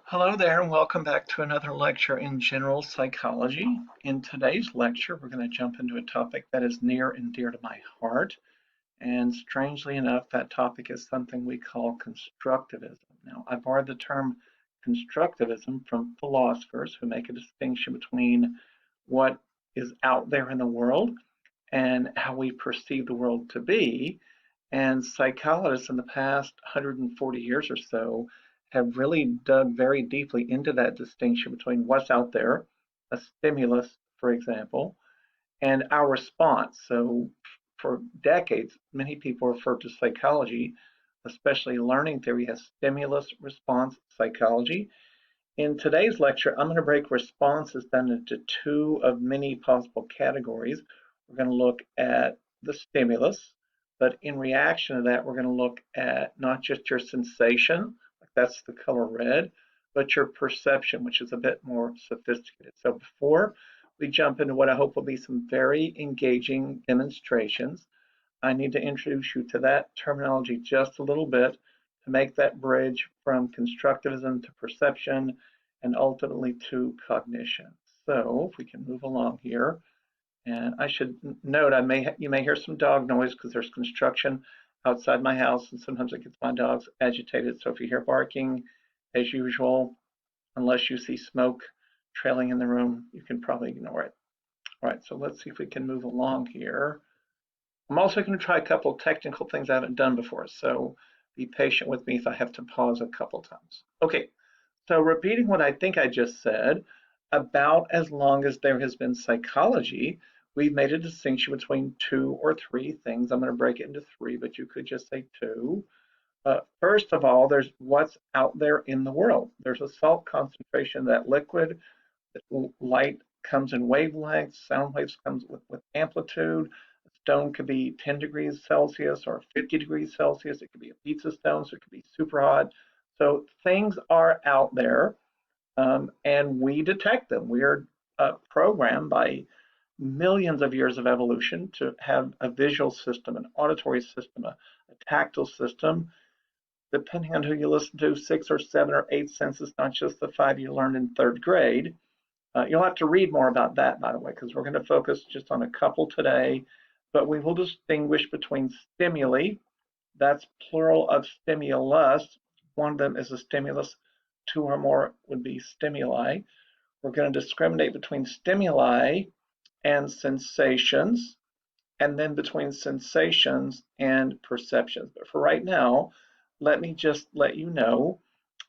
Hello there, and welcome back to another lecture in general psychology. In today's lecture, we're going to jump into a topic that is near and dear to my heart. And strangely enough, that topic is something we call constructivism. Now, I borrowed the term constructivism from philosophers who make a distinction between what is out there in the world and how we perceive the world to be. And psychologists in the past 140 years or so have really dug very deeply into that distinction between what's out there, a stimulus, for example, and our response. So, for decades, many people refer to psychology, especially learning theory, as stimulus response psychology. In today's lecture, I'm going to break responses down into two of many possible categories. We're going to look at the stimulus, but in reaction to that, we're going to look at not just your sensation, like that's the color red, but your perception, which is a bit more sophisticated. So before we jump into what I hope will be some very engaging demonstrations, I need to introduce you to that terminology just a little bit to make that bridge from constructivism to perception and ultimately to cognition. So if we can move along here, and I should note you may hear some dog noise because there's construction outside my house, and sometimes it gets my dogs agitated. So if you hear barking, as usual, unless you see smoke trailing in the room, you can probably ignore it. All right, so let's see if we can move along here. I'm also going to try a couple of technical things I haven't done before, so be patient with me if I have to pause a couple times. Okay, so repeating what I think I just said, about as long as there has been psychology, we've made a distinction between two or three things. I'm going to break it into three, but you could just say two. First of all, there's what's out there in the world. There's a salt concentration of that liquid. Light comes in wavelengths, sound waves comes with amplitude. A stone could be 10 degrees Celsius or 50 degrees Celsius. It could be a pizza stone, so it could be super hot. So things are out there, and we detect them. We are programmed by millions of years of evolution to have a visual system, an auditory system, a tactile system. Depending on who you listen to, six or seven or eight senses, not just the five you learned in third grade. You'll have to read more about that, by the way, because we're going to focus just on a couple today, but we will distinguish between stimuli, that's plural of stimulus. One of them is a stimulus, two or more would be stimuli. We're going to discriminate between stimuli and sensations, and then between sensations and perceptions. But for right now, let me just let you know,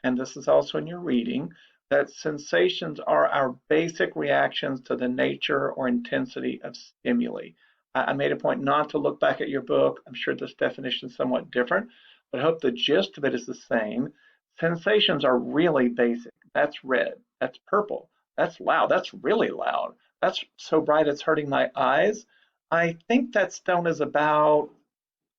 and this is also in your reading, that sensations are our basic reactions to the nature or intensity of stimuli. I made a point not to look back at your book. I'm sure this definition is somewhat different, but I hope the gist of it is the same. Sensations are really basic. That's red. That's purple. That's loud. That's really loud. That's so bright it's hurting my eyes. I think that stone is about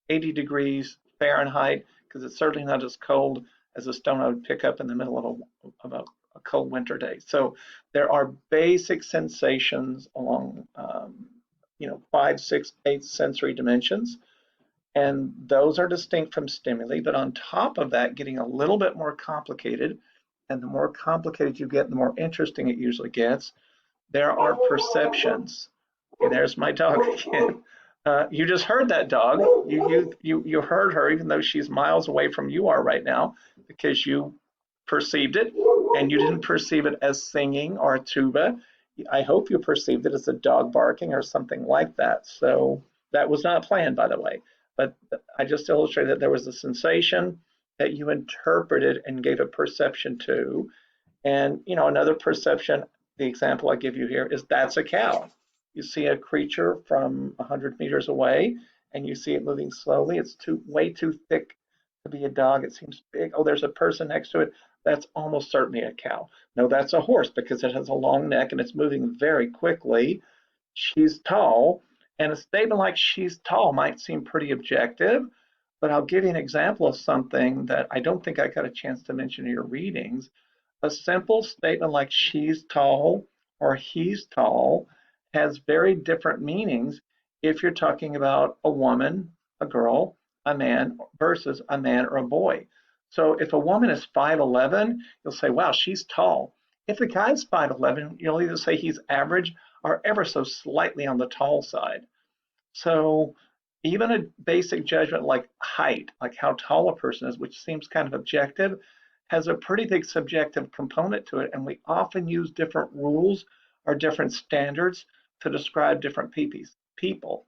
80 degrees Fahrenheit because it's certainly not as cold as a stone I would pick up in the middle of a cold winter day. So there are basic sensations along, 5, 6, 8 sensory dimensions, and those are distinct from stimuli. But on top of that, getting a little bit more complicated, and the more complicated you get, the more interesting it usually gets. There are perceptions. And there's my dog again. You just heard that dog. You heard her, even though she's miles away from you are right now, because you perceived it, and you didn't perceive it as singing or a tuba. I hope you perceived it as a dog barking or something like that. So that was not planned, by the way. But I just illustrated that there was a sensation that you interpreted and gave a perception to. And another perception, the example I give you here is that's a cow. You see a creature from 100 meters away and you see it moving slowly. It's way too thick to be a dog. It seems big. Oh, there's a person next to it. That's almost certainly a cow. No, that's a horse because it has a long neck and it's moving very quickly. She's tall. And a statement like she's tall might seem pretty objective, but I'll give you an example of something that I don't think I got a chance to mention in your readings. A simple statement like she's tall or he's tall has very different meanings if you're talking about a woman, a girl, a man versus a man or a boy. So if a woman is 5'11", you'll say, wow, she's tall. If the guy's 5'11", you'll either say he's average or ever so slightly on the tall side. So even a basic judgment like height, like how tall a person is, which seems kind of objective, has a pretty big subjective component to it. And we often use different rules or different standards to describe different people.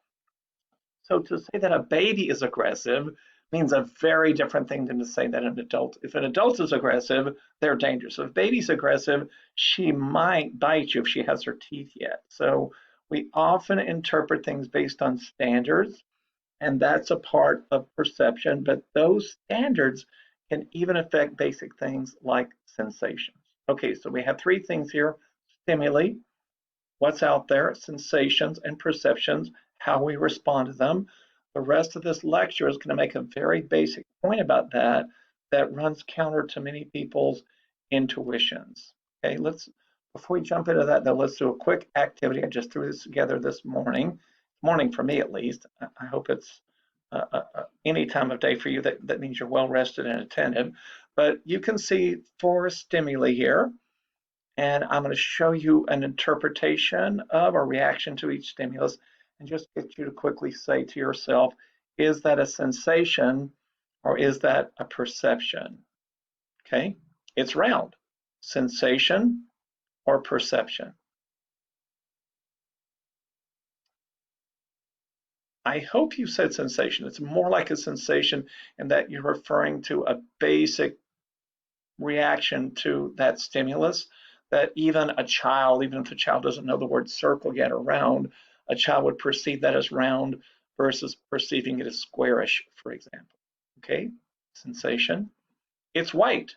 So to say that a baby is aggressive means a very different thing than to say that an adult. If an adult is aggressive, they're dangerous. If a baby's aggressive, she might bite you if she has her teeth yet. So we often interpret things based on standards, and that's a part of perception, but those standards can even affect basic things like sensations. Okay, so we have three things here: stimuli, what's out there, sensations and perceptions, how we respond to them. The rest of this lecture is going to make a very basic point about that that runs counter to many people's intuitions. Okay, before we jump into that though, let's do a quick activity. I just threw this together this morning for me at least. I hope it's any time of day for you that means you're well rested and attentive. But you can see 4 stimuli here, and I'm going to show you an interpretation of or reaction to each stimulus and just get you to quickly say to yourself, is that a sensation or is that a perception? Okay, it's round. Sensation or perception? I hope you said sensation. It's more like a sensation in that you're referring to a basic reaction to that stimulus that even a child, even if a child doesn't know the word circle yet or round, a child would perceive that as round versus perceiving it as squarish, for example. Okay, sensation. It's white.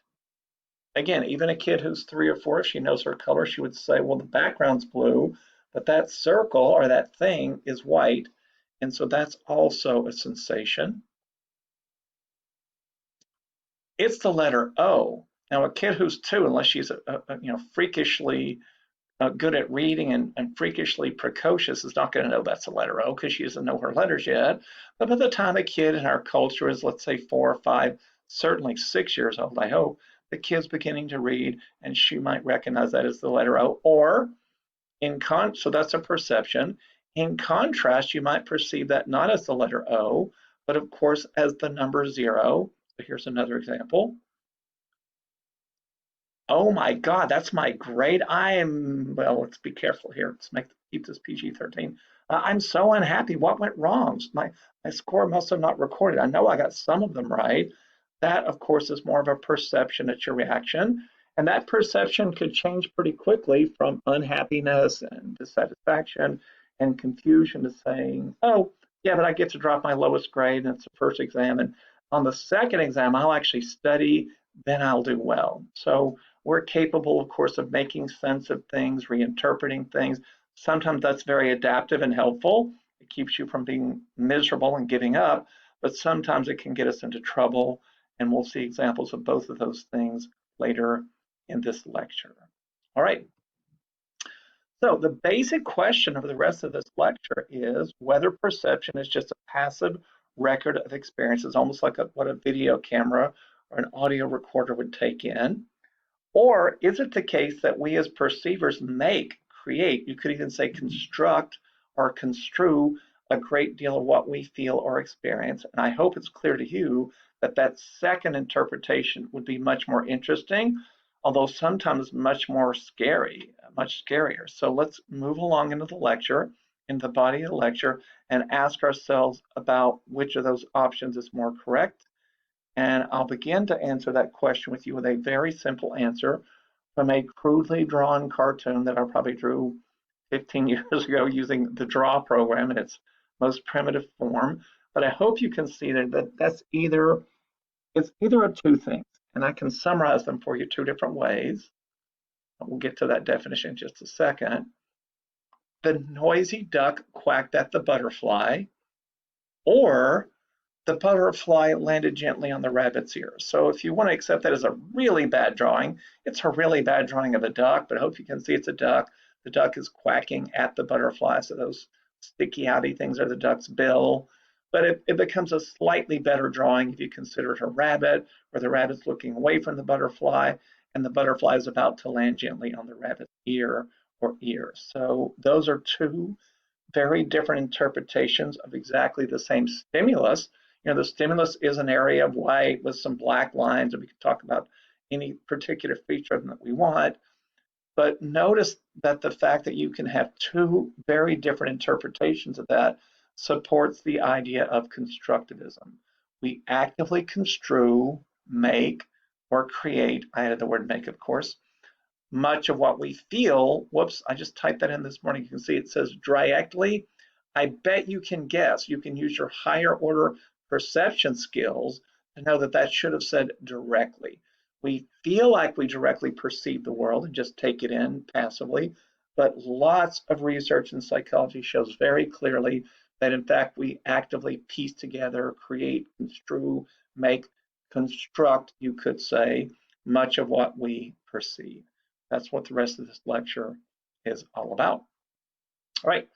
Again, even a kid who's 3 or 4, if she knows her color, she would say, well, the background's blue, but that circle or that thing is white. And so that's also a sensation. It's the letter O. Now, a kid who's 2, unless she's freakishly good at reading and freakishly precocious, is not going to know that's the letter O because she doesn't know her letters yet. But by the time a kid in our culture is, let's say, 4 or 5, certainly 6 years old, I hope, the kid's beginning to read, and she might recognize that as the letter O. Or so that's a perception. In contrast, you might perceive that not as the letter O, but of course as the number 0. So here's another example. Oh my God, that's my grade. Well, let's be careful here. Keep this PG-13. I'm so unhappy. What went wrong? My score must have not recorded. I know I got some of them right. That, of course, is more of a perception. It's your reaction. And that perception could change pretty quickly from unhappiness and dissatisfaction and confusion to saying, oh, yeah, but I get to drop my lowest grade and it's the first exam. And on the second exam, I'll actually study, then I'll do well. So we're capable, of course, of making sense of things, reinterpreting things. Sometimes that's very adaptive and helpful. It keeps you from being miserable and giving up, but sometimes it can get us into trouble, and we'll see examples of both of those things later in this lecture. All right. So the basic question of the rest of this lecture is whether perception is just a passive record of experiences, almost like what a video camera or an audio recorder would take in. Or is it the case that we as perceivers create, you could even say construct or construe a great deal of what we feel or experience? And I hope it's clear to you that that second interpretation would be much more interesting, although sometimes much scarier. So let's move along into the lecture, in the body of the lecture, and ask ourselves about which of those options is more correct. And I'll begin to answer that question with you with a very simple answer from a crudely drawn cartoon that I probably drew 15 years ago using the draw program in its most primitive form. But I hope you can see that it's either of two things, and I can summarize them for you 2 different ways. We'll get to that definition in just a second. The noisy duck quacked at the butterfly, or the butterfly landed gently on the rabbit's ear. So if you want to accept that as a really bad drawing, it's a really bad drawing of a duck, but I hope you can see it's a duck. The duck is quacking at the butterfly, so those sticky outy things are the duck's bill. but it becomes a slightly better drawing if you consider it a rabbit, where the rabbit's looking away from the butterfly, and the butterfly is about to land gently on the rabbit's ear or ears. So those are two very different interpretations of exactly the same stimulus. The stimulus is an area of white with some black lines, and we can talk about any particular feature that we want. But notice that the fact that you can have two very different interpretations of that supports the idea of constructivism. We actively construe, make, or create, I added the word make, of course, much of what we feel. Whoops, I just typed that in this morning. You can see it says directly. I bet you can guess. You can use your higher order perception skills to know that that should have said directly. We feel like we directly perceive the world and just take it in passively, but lots of research in psychology shows very clearly that in fact we actively piece together, create, construe, make, construct, you could say, much of what we perceive. That's what the rest of this lecture is all about. All right.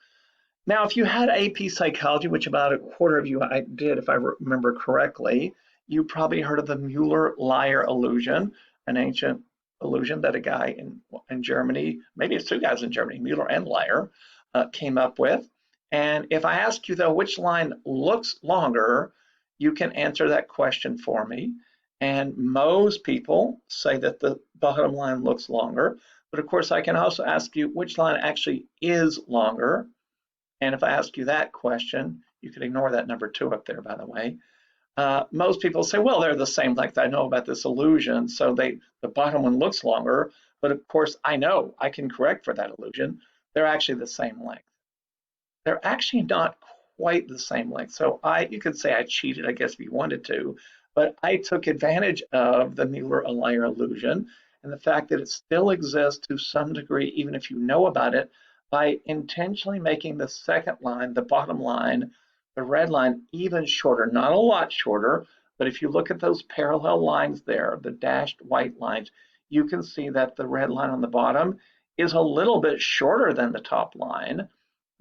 Now, if you had AP Psychology, which about a quarter of you I did, if I remember correctly, you probably heard of the Mueller-Lyer illusion, an ancient illusion that a guy in Germany, maybe it's two guys in Germany, Mueller and Lyer, came up with. And if I ask you, though, which line looks longer, you can answer that question for me. And most people say that the bottom line looks longer. But of course, I can also ask you which line actually is longer. And if I ask you that question, you can ignore that number 2 up there, by the way. Most people say, well, they're the same length. I know about this illusion. So the bottom one looks longer. But of course, I know I can correct for that illusion. They're actually the same length. They're actually not quite the same length. So you could say I cheated, I guess, if you wanted to. But I took advantage of the Mueller-Lyer illusion and the fact that it still exists to some degree, even if you know about it, by intentionally making the second line, the bottom line, the red line, even shorter. Not a lot shorter, but if you look at those parallel lines there, the dashed white lines, you can see that the red line on the bottom is a little bit shorter than the top line,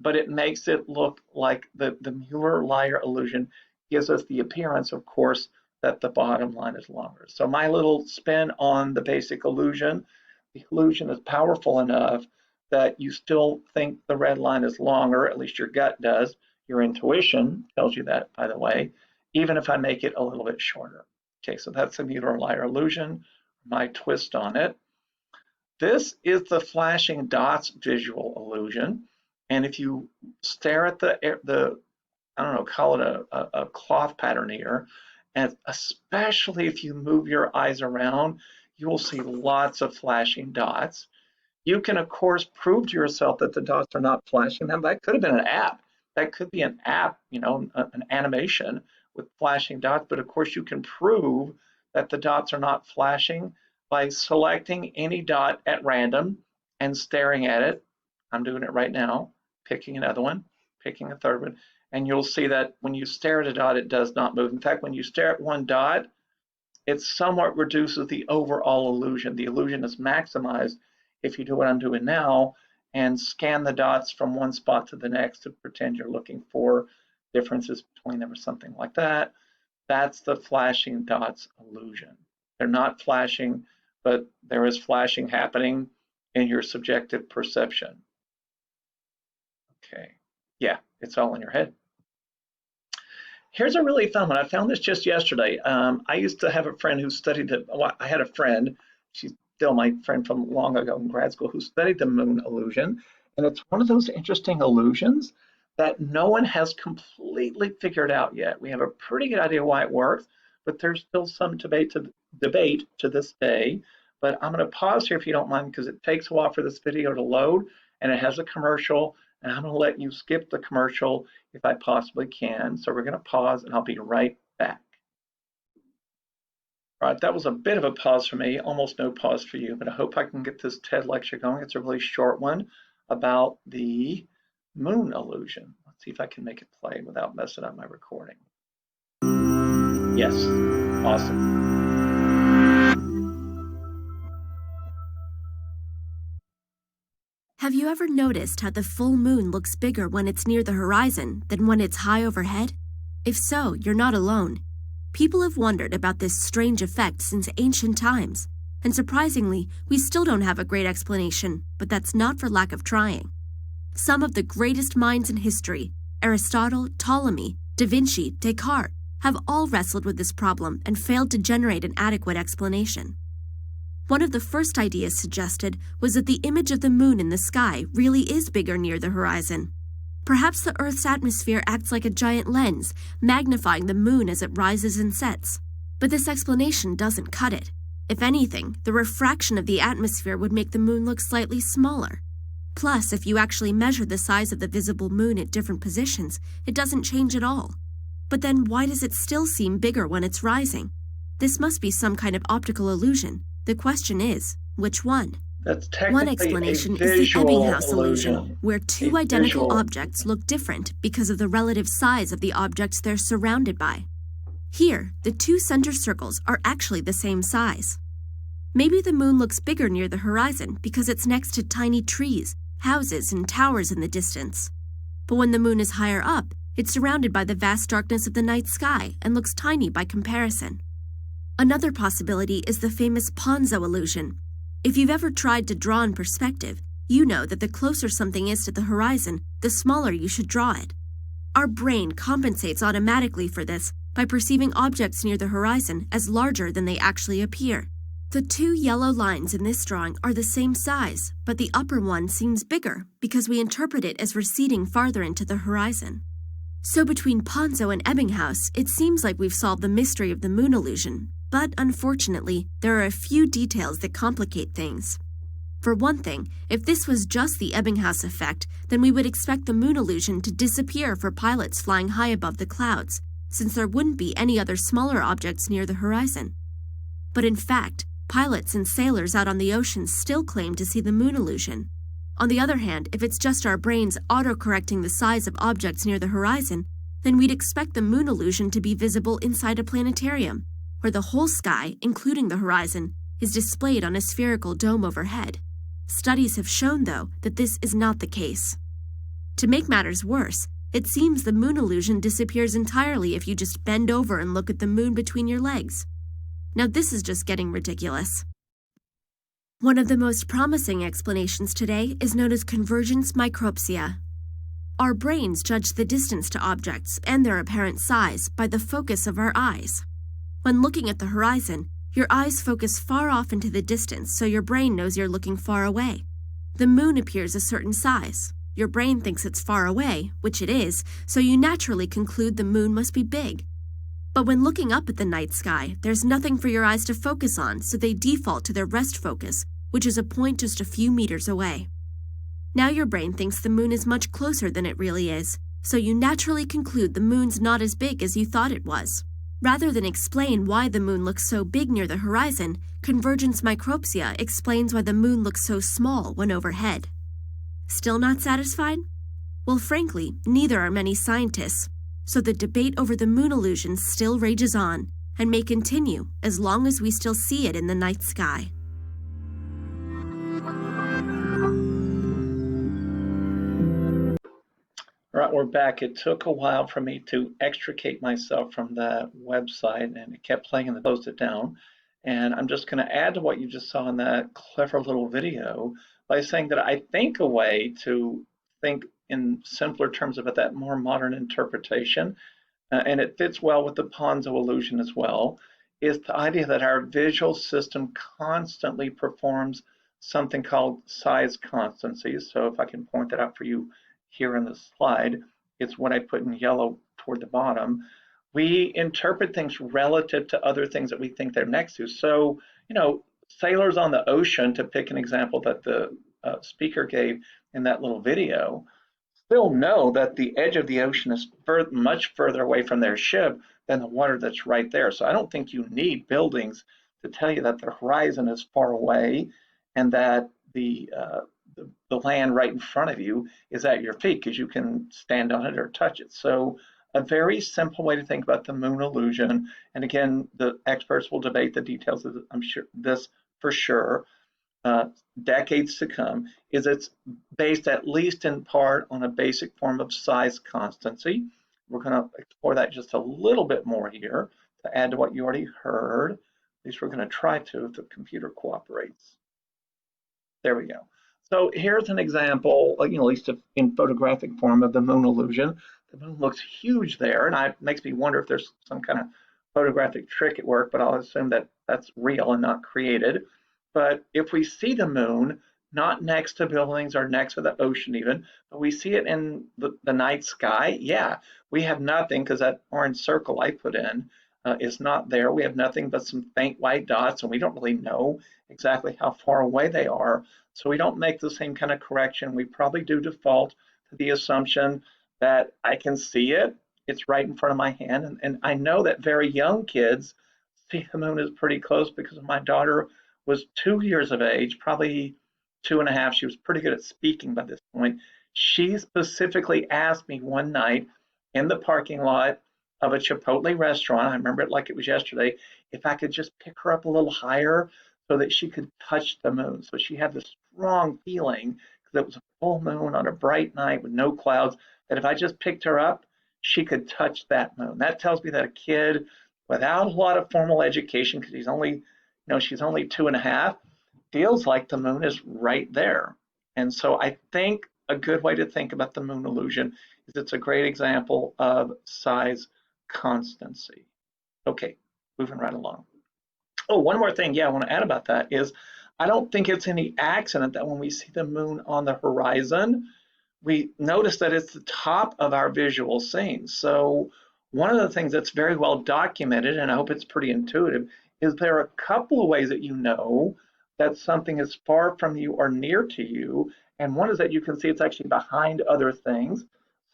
but it makes it look like the Mueller-Lyer illusion gives us the appearance, of course, that the bottom line is longer. So my little spin on the basic illusion, the illusion is powerful enough that you still think the red line is longer, at least your gut does. Your intuition tells you that, by the way, even if I make it a little bit shorter. Okay, so that's the Mueller-Lyer illusion, my twist on it. This is the flashing dots visual illusion. And if you stare at the I don't know, call it a cloth pattern here, and especially if you move your eyes around, you will see lots of flashing dots. You can, of course, prove to yourself that the dots are not flashing. Now, that could have been an app. That could be an app, an animation with flashing dots. But of course, you can prove that the dots are not flashing by selecting any dot at random and staring at it. I'm doing it right now, picking another one, picking a third one. And you'll see that when you stare at a dot, it does not move. In fact, when you stare at one dot, it somewhat reduces the overall illusion. The illusion is maximized if you do what I'm doing now and scan the dots from one spot to the next to pretend you're looking for differences between them or something like that. That's the flashing dots illusion. They're not flashing, but there is flashing happening in your subjective perception. Okay, yeah, it's all in your head. Here's a really fun one. I found this just yesterday. I used to have a friend who studied it. Well, I had a friend, she's still my friend from long ago in grad school, who studied the moon illusion. And it's one of those interesting illusions that no one has completely figured out yet. We have a pretty good idea why it works, but there's still some debate to this day. But I'm going to pause here if you don't mind, because it takes a while for this video to load, and it has a commercial, and I'm going to let you skip the commercial if I possibly can. So we're going to pause, and I'll be right back. All right, that was a bit of a pause for me, almost no pause for you, but I hope I can get this TED lecture going. It's a really short one about the moon illusion. Let's see if I can make it play without messing up my recording. Yes, awesome. Have you ever noticed how the full moon looks bigger when it's near the horizon than when it's high overhead? If so, you're not alone. People have wondered about this strange effect since ancient times, and surprisingly, we still don't have a great explanation, but that's not for lack of trying. Some of the greatest minds in history, Aristotle, Ptolemy, Da Vinci, Descartes, have all wrestled with this problem and failed to generate an adequate explanation. One of the first ideas suggested was that the image of the moon in the sky really is bigger near the horizon. Perhaps the Earth's atmosphere acts like a giant lens, magnifying the moon as it rises and sets. But this explanation doesn't cut it. If anything, the refraction of the atmosphere would make the moon look slightly smaller. Plus, if you actually measure the size of the visible moon at different positions, it doesn't change at all. But then why does it still seem bigger when it's rising? This must be some kind of optical illusion. The question is, which one? That's One technically explanation a is the visual Ebbinghaus illusion, illusion. where two identical Visual. objects look different because of the relative size of the objects they're surrounded by. Here, the two center circles are actually the same size. Maybe the moon looks bigger near the horizon because it's next to tiny trees, houses, and towers in the distance. But when the moon is higher up, it's surrounded by the vast darkness of the night sky and looks tiny by comparison. Another possibility is the famous Ponzo illusion. If you've ever tried to draw in perspective, you know that the closer something is to the horizon, the smaller you should draw it. Our brain compensates automatically for this by perceiving objects near the horizon as larger than they actually appear. The two yellow lines in this drawing are the same size, but the upper one seems bigger because we interpret it as receding farther into the horizon. So between Ponzo and Ebbinghaus, it seems like we've solved the mystery of the moon illusion, but unfortunately, there are a few details that complicate things. For one thing, if this was just the Ebbinghaus effect, then we would expect the moon illusion to disappear for pilots flying high above the clouds, since there wouldn't be any other smaller objects near the horizon. But in fact, pilots and sailors out on the ocean still claim to see the moon illusion. On the other hand, if it's just our brains auto-correcting the size of objects near the horizon, then we'd expect the moon illusion to be visible inside a planetarium, where the whole sky, including the horizon, is displayed on a spherical dome overhead. Studies have shown, though, that this is not the case. To make matters worse, it seems the moon illusion disappears entirely if you just bend over and look at the moon between your legs. Now this is just getting ridiculous. One of the most promising explanations today is known as convergence micropsia. Our brains judge the distance to objects and their apparent size by the focus of our eyes. When looking at the horizon, your eyes focus far off into the distance, so your brain knows you're looking far away. The moon appears a certain size. Your brain thinks it's far away, which it is, so you naturally conclude the moon must be big. But when looking up at the night sky, there's nothing for your eyes to focus on, so they default to their rest focus, which is a point just a few meters away. Now your brain thinks the moon is much closer than it really is, so you naturally conclude the moon's not as big as you thought it was. Rather than explain why the moon looks so big near the horizon, convergence micropsia explains why the moon looks so small when overhead. Still not satisfied? Well, frankly, neither are many scientists, so the debate over the moon illusion still rages on and may continue as long as we still see it in the night sky. All right, we're back. It took a while for me to extricate myself from that website, and it kept playing and I closed it down. And I'm just going to add to what you just saw in that clever little video by saying that I think a way to think in simpler terms about that more modern interpretation, and it fits well with the Ponzo illusion as well, is the idea that our visual system constantly performs something called size constancies. So if I can point that out for you here in the slide, it's what I put in yellow toward the bottom. We interpret things relative to other things that we think they're next to. So, sailors on the ocean, to pick an example that the speaker gave in that little video, still know that the edge of the ocean is much further away from their ship than the water that's right there. So I don't think you need buildings to tell you that the horizon is far away and that the land right in front of you is at your feet because you can stand on it or touch it. So a very simple way to think about the moon illusion, and again, the experts will debate the details of I'm sure this for sure, decades to come, is it's based at least in part on a basic form of size constancy. we're going to explore that just a little bit more here to add to what you already heard. At least we're going to try to if the computer cooperates. There we go. So here's an example, at least in photographic form, of the moon illusion. The moon looks huge there, and it makes me wonder if there's some kind of photographic trick at work, but I'll assume that that's real and not created. But if we see the moon, not next to buildings or next to the ocean even, but we see it in the night sky, yeah, we have nothing because that orange circle I put in is not there. We have nothing but some faint white dots, and we don't really know exactly how far away they are. So we don't make the same kind of correction. We probably do default to the assumption that I can see it. It's right in front of my hand. And I know that very young kids see the moon is pretty close because my daughter was 2 years of age, probably 2.5. She was pretty good at speaking by this point. She specifically asked me one night in the parking lot of a Chipotle restaurant, I remember it like it was yesterday, if I could just pick her up a little higher so that she could touch the moon. So she had this strong feeling because it was a full moon on a bright night with no clouds, that if I just picked her up, she could touch that moon. That tells me that a kid without a lot of formal education, because she's only 2.5, feels like the moon is right there. And so I think a good way to think about the moon illusion is it's a great example of size constancy. Okay, moving right along. Oh, one more thing, I want to add about that is I don't think it's any accident that when we see the moon on the horizon, we notice that it's the top of our visual scene. So one of the things that's very well documented, and I hope it's pretty intuitive, is there are a couple of ways that you know that something is far from you or near to you. And one is that you can see it's actually behind other things.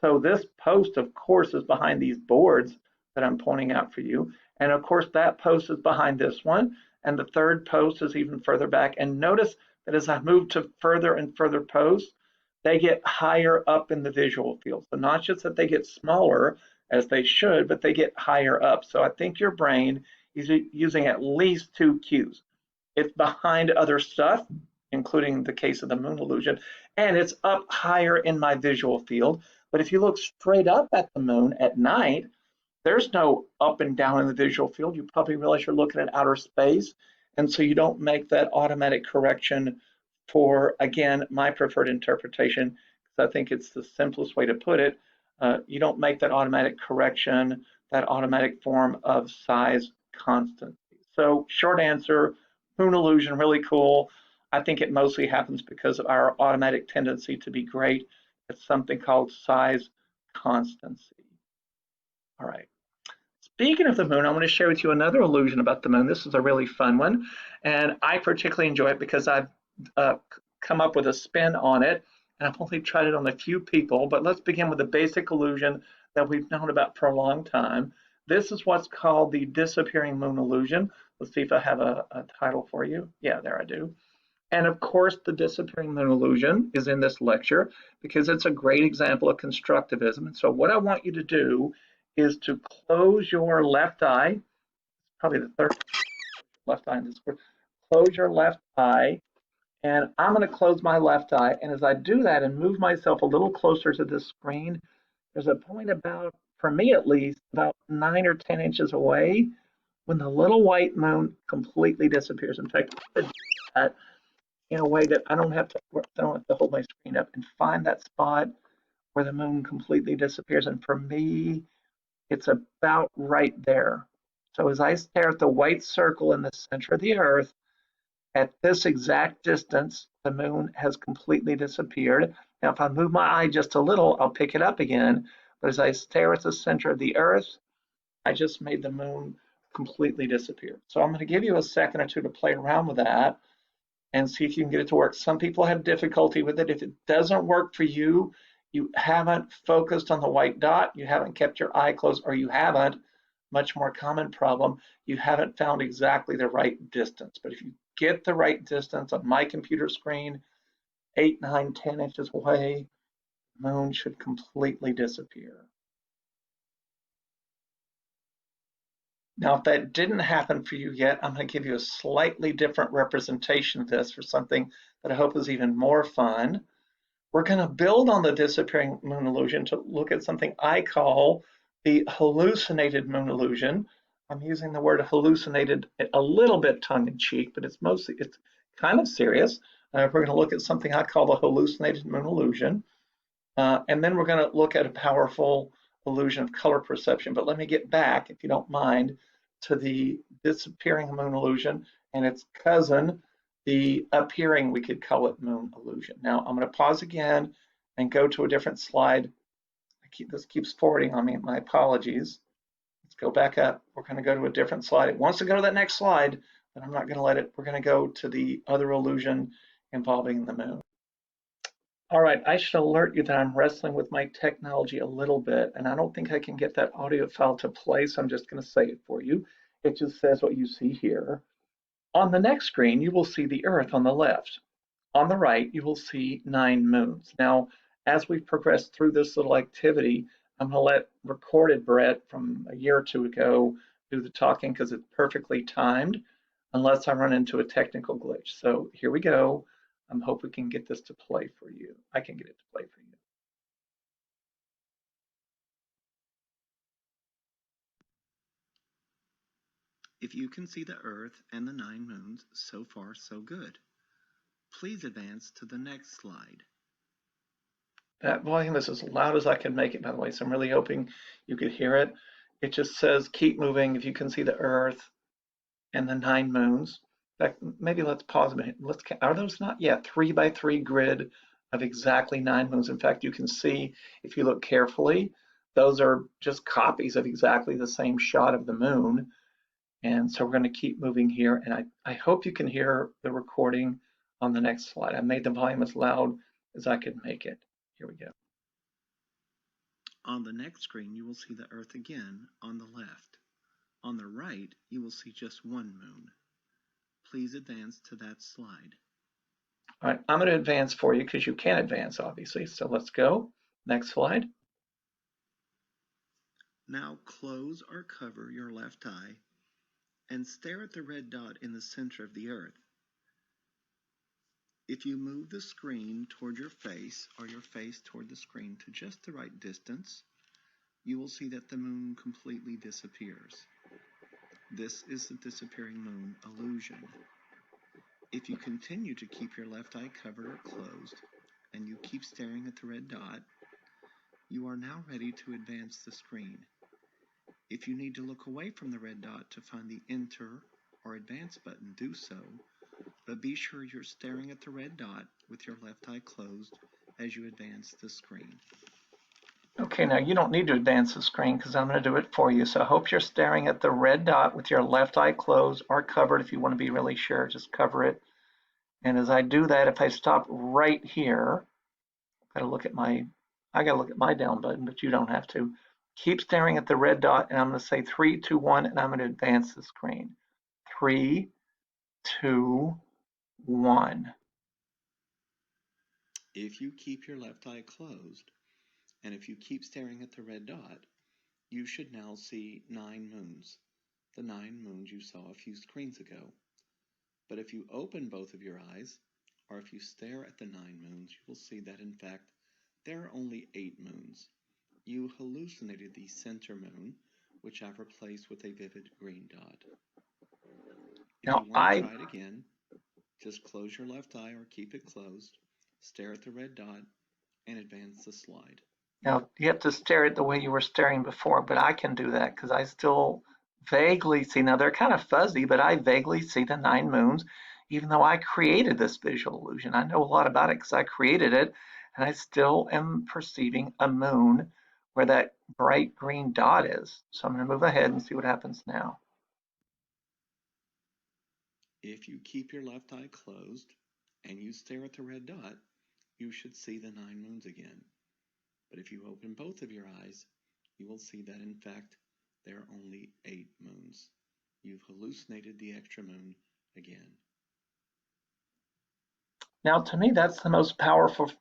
So this post, of course, is behind these boards that I'm pointing out for you. And of course, that post is behind this one. And the third post is even further back. And notice that as I move to further and further posts, they get higher up in the visual field. So not just that they get smaller as they should, but they get higher up. So I think your brain is using at least two cues. It's behind other stuff, including the case of the moon illusion, and it's up higher in my visual field. But if you look straight up at the moon at night, there's no up and down in the visual field. You probably realize you're looking at outer space, and so you don't make that automatic correction for, again, my preferred interpretation, because I think it's the simplest way to put it. You don't make that automatic correction, that automatic form of size constancy. So short answer, moon illusion, really cool. I think it mostly happens because of our automatic tendency to be great at something called size constancy. All right. Speaking of the moon, I want to share with you another illusion about the moon. This is a really fun one, and I particularly enjoy it because I've come up with a spin on it, and I've only tried it on a few people, but let's begin with the basic illusion that we've known about for a long time. This is what's called the disappearing moon illusion. Let's see if I have a title for you. Yeah, there I do. And of course, the disappearing moon illusion is in this lecture because it's a great example of constructivism. And so what I want you to do is to close your left eye, probably the third left eye in this group. Close your left eye, and I'm going to close my left eye. And as I do that and move myself a little closer to the screen, there's a point about, for me at least, about 9 or 10 inches away when the little white moon completely disappears. In fact, I could do that in a way that I don't have to hold my screen up and find that spot where the moon completely disappears. And for me, it's about right there. So as I stare at the white circle in the center of the Earth, at this exact distance, the moon has completely disappeared. Now, if I move my eye just a little, I'll pick it up again. But as I stare at the center of the Earth, I just made the moon completely disappear. So I'm going to give you a second or two to play around with that and see if you can get it to work. Some people have difficulty with it. If it doesn't work for you, you haven't focused on the white dot, you haven't kept your eye closed, or you haven't, much more common problem, you haven't found exactly the right distance. But if you get the right distance on my computer screen, 8, 9, 10 inches away, the moon should completely disappear. Now, if that didn't happen for you yet, I'm going to give you a slightly different representation of this for something that I hope is even more fun. We're going to build on the disappearing moon illusion to look at something I call the hallucinated moon illusion. I'm using the word hallucinated a little bit tongue in cheek, but it's kind of serious. We're going to look at something I call the hallucinated moon illusion. And then we're going to look at a powerful illusion of color perception. But let me get back, if you don't mind, to the disappearing moon illusion and its cousin, the appearing, we could call it, moon illusion. Now, I'm going to pause again and go to a different slide. This keeps forwarding on me. My apologies. Let's go back up. We're going to go to a different slide. It wants to go to that next slide, but I'm not going to let it. We're going to go to the other illusion involving the moon. All right, I should alert you that I'm wrestling with my technology a little bit, and I don't think I can get that audio file to play, so I'm just going to say it for you. It just says what you see here. On the next screen, you will see the Earth on the left. On the right, you will see 9 moons. Now, as we progress through this little activity, I'm going to let recorded Brett from a year or two ago do the talking because it's perfectly timed, unless I run into a technical glitch. So here we go. I hope we can get this to play for you. I can get it to play for you. If you can see the Earth and the 9 moons, so far so good. Please advance to the next slide. That volume is as loud as I can make it, by the way, so I'm really hoping you could hear it. It just says keep moving if you can see the Earth and the 9 moons. In fact, maybe let's pause a minute. Are those not? Yeah, 3x3 grid of exactly 9 moons. In fact, you can see if you look carefully, those are just copies of exactly the same shot of the moon. And so we're going to keep moving here. And I hope you can hear the recording on the next slide. I made the volume as loud as I could make it. Here we go. On the next screen, you will see the Earth again on the left. On the right, you will see just 1 moon. Please advance to that slide. All right, I'm going to advance for you because you can advance, obviously. So let's go. Next slide. Now close or cover your left eye and stare at the red dot in the center of the Earth. If you move the screen toward your face or your face toward the screen to just the right distance, you will see that the moon completely disappears. This is the disappearing moon illusion. If you continue to keep your left eye covered or closed, and you keep staring at the red dot, you are now ready to advance the screen. If you need to look away from the red dot to find the Enter or Advance button, do so, but be sure you're staring at the red dot with your left eye closed as you advance the screen. Okay, now you don't need to advance the screen because I'm going to do it for you. So I hope you're staring at the red dot with your left eye closed or covered. If you want to be really sure, just cover it. And as I do that, if I stop right here, I got to look at my down button, but you don't have to. Keep staring at the red dot, and I'm going to say 3, 2, 1, and I'm going to advance the screen. 3, 2, 1. If you keep your left eye closed, and if you keep staring at the red dot, you should now see 9 moons, the 9 moons you saw a few screens ago. But if you open both of your eyes, or if you stare at the 9 moons, you will see that in fact there are only 8 moons. You hallucinated the center moon, which I've replaced with a vivid green dot. If Now you want to try it again, just close your left eye or keep it closed, stare at the red dot, and advance the slide. Now you have to stare at the way you were staring before, but I can do that because I still vaguely see. Now they're kind of fuzzy, but I vaguely see the 9 moons, even though I created this visual illusion. I know a lot about it because I created it, and I still am perceiving a moon where that bright green dot is. So I'm going to move ahead and see what happens now. If you keep your left eye closed and you stare at the red dot, you should see the 9 moons again. But if you open both of your eyes, you will see that in fact there are only 8 moons. You've hallucinated the extra moon again. Now, to me, that's the most powerful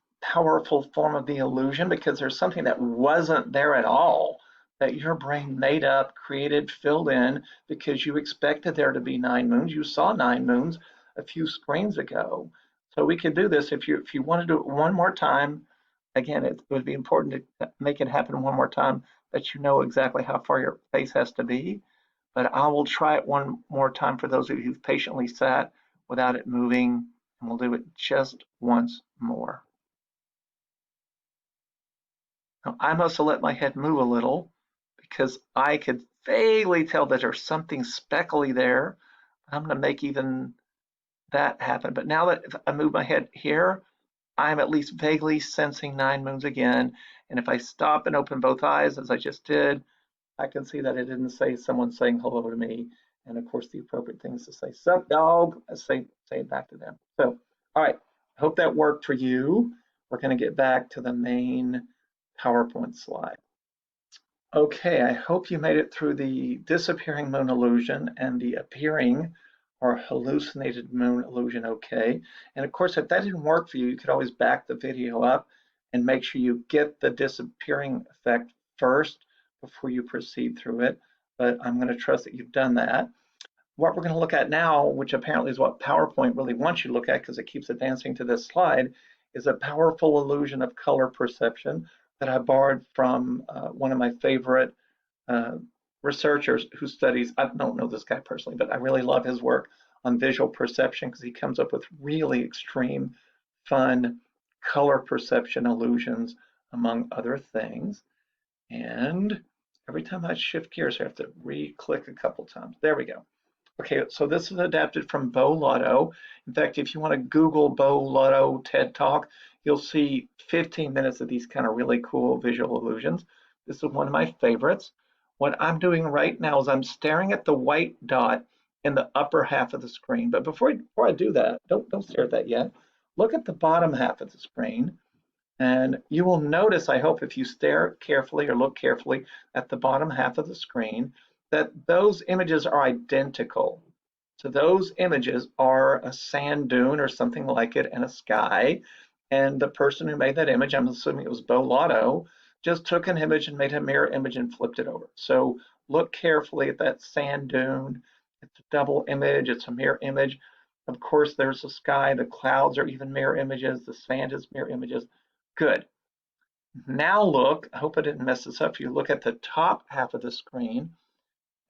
form of the illusion because there's something that wasn't there at all that your brain made up, created, filled in because you expected there to be 9 moons. You saw 9 moons a few screens ago. So we could do this if you want to do it one more time. again, it would be important to make it happen one more time, that you know exactly how far your face has to be. But I will try it one more time for those of you who've patiently sat without it moving, and we'll do it just once more. Now, I must have let my head move a little because I could vaguely tell that there's something speckly there. I'm going to make even that happen. But now that if I move my head here, I'm at least vaguely sensing 9 moons again. And if I stop and open both eyes, as I just did, I can see that it didn't say someone saying hello to me. And of course, the appropriate thing is to say, sup, dog, say it back to them. So, all right, I hope that worked for you. We're going to get back to the main PowerPoint slide. Okay, I hope you made it through the disappearing moon illusion and the appearing or hallucinated moon illusion okay. And of course, if that didn't work for you, you could always back the video up and make sure you get the disappearing effect first before you proceed through it. But I'm going to trust that you've done that. What we're going to look at now, which apparently is what PowerPoint really wants you to look at because it keeps advancing to this slide, is a powerful illusion of color perception that I borrowed from one of my favorite uh, researchers who studies, I don't know this guy personally, but I really love his work on visual perception because he comes up with really extreme, fun color perception illusions, among other things. And every time I shift gears, I have to re-click a couple times. There we go. Okay, so this is adapted from Bo Lotto. In fact, if you want to Google Bo Lotto TED Talk, you'll see 15 minutes of these kind of really cool visual illusions. This is one of my favorites. What I'm doing right now is I'm staring at the white dot in the upper half of the screen. But before I do that, don't stare at that yet. Look at the bottom half of the screen. And you will notice, I hope, if you stare carefully or look carefully at the bottom half of the screen, that those images are identical. So those images are a sand dune or something like it and a sky. And the person who made that image, I'm assuming it was Bo Lotto, just took an image and made a mirror image and flipped it over. So look carefully at that sand dune. It's a double image, it's a mirror image. Of course, there's the sky, the clouds are even mirror images, the sand is mirror images. Good. Now look, I hope I didn't mess this up. You look at the top half of the screen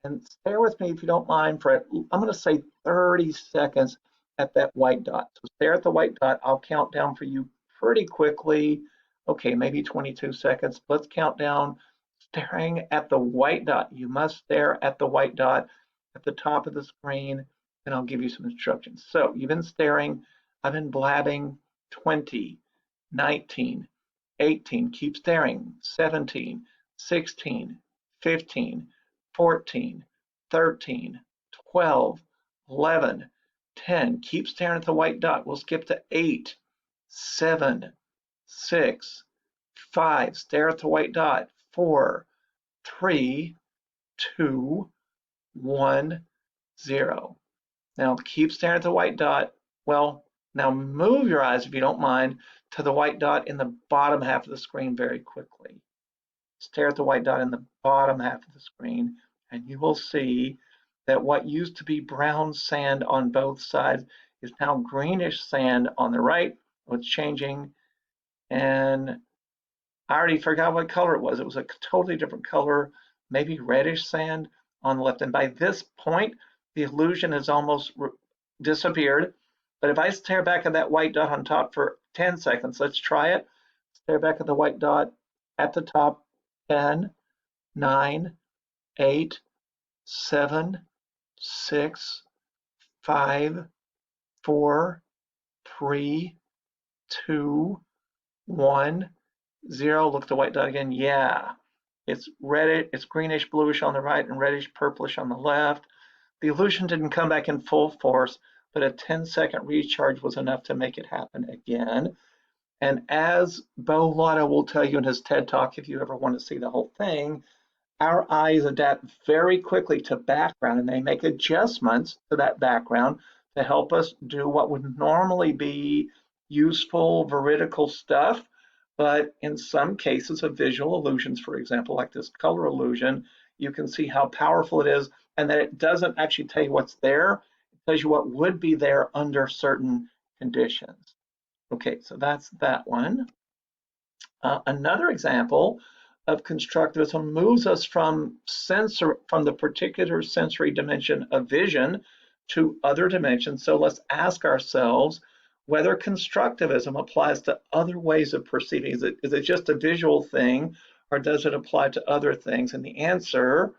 and stare with me if you don't mind for, I'm going to say 30 seconds at that white dot. So stare at the white dot. I'll count down for you pretty quickly. Okay, maybe 22 seconds. Let's count down. Staring at the white dot. You must stare at the white dot at the top of the screen, and I'll give you some instructions. So you've been staring. I've been blabbing. 20, 19, 18, keep staring. 17, 16, 15, 14, 13, 12, 11, 10. Keep staring at the white dot. We'll skip to 8, 7, 6, 5. Stare at the white dot. 4, 3, 2, 1, 0. Now keep staring at the white dot. Well, now move your eyes, if you don't mind, to the white dot in the bottom half of the screen very quickly. Stare at the white dot in the bottom half of the screen, and you will see that what used to be brown sand on both sides is now greenish sand on the right. It's changing, and I already forgot what color it was. It was a totally different color, maybe reddish sand on the left. And by this point, the illusion has almost disappeared. But if I stare back at that white dot on top for 10 seconds, let's try it. Stare back at the white dot at the top. 10, 9, 8, 7, 6, 5, 4, 3, 2, 1, 0. Look at the white dot again. Yeah, it's red, it's greenish bluish on the right and reddish purplish on the left. The illusion didn't come back in full force, but a 10-second recharge was enough to make it happen again. And as Bo Lotto will tell you in his TED Talk, if you ever want to see the whole thing, our eyes adapt very quickly to background and they make adjustments to that background to help us do what would normally be useful veridical stuff. But in some cases of visual illusions, for example, like this color illusion, you can see how powerful it is and that it doesn't actually tell you what's there. It tells you what would be there under certain conditions. Okay, so that's that one. Another example of constructivism moves us from the particular sensory dimension of vision to other dimensions. So let's ask ourselves whether constructivism applies to other ways of perceiving. Is it just a visual thing, or does it apply to other things? And the answer,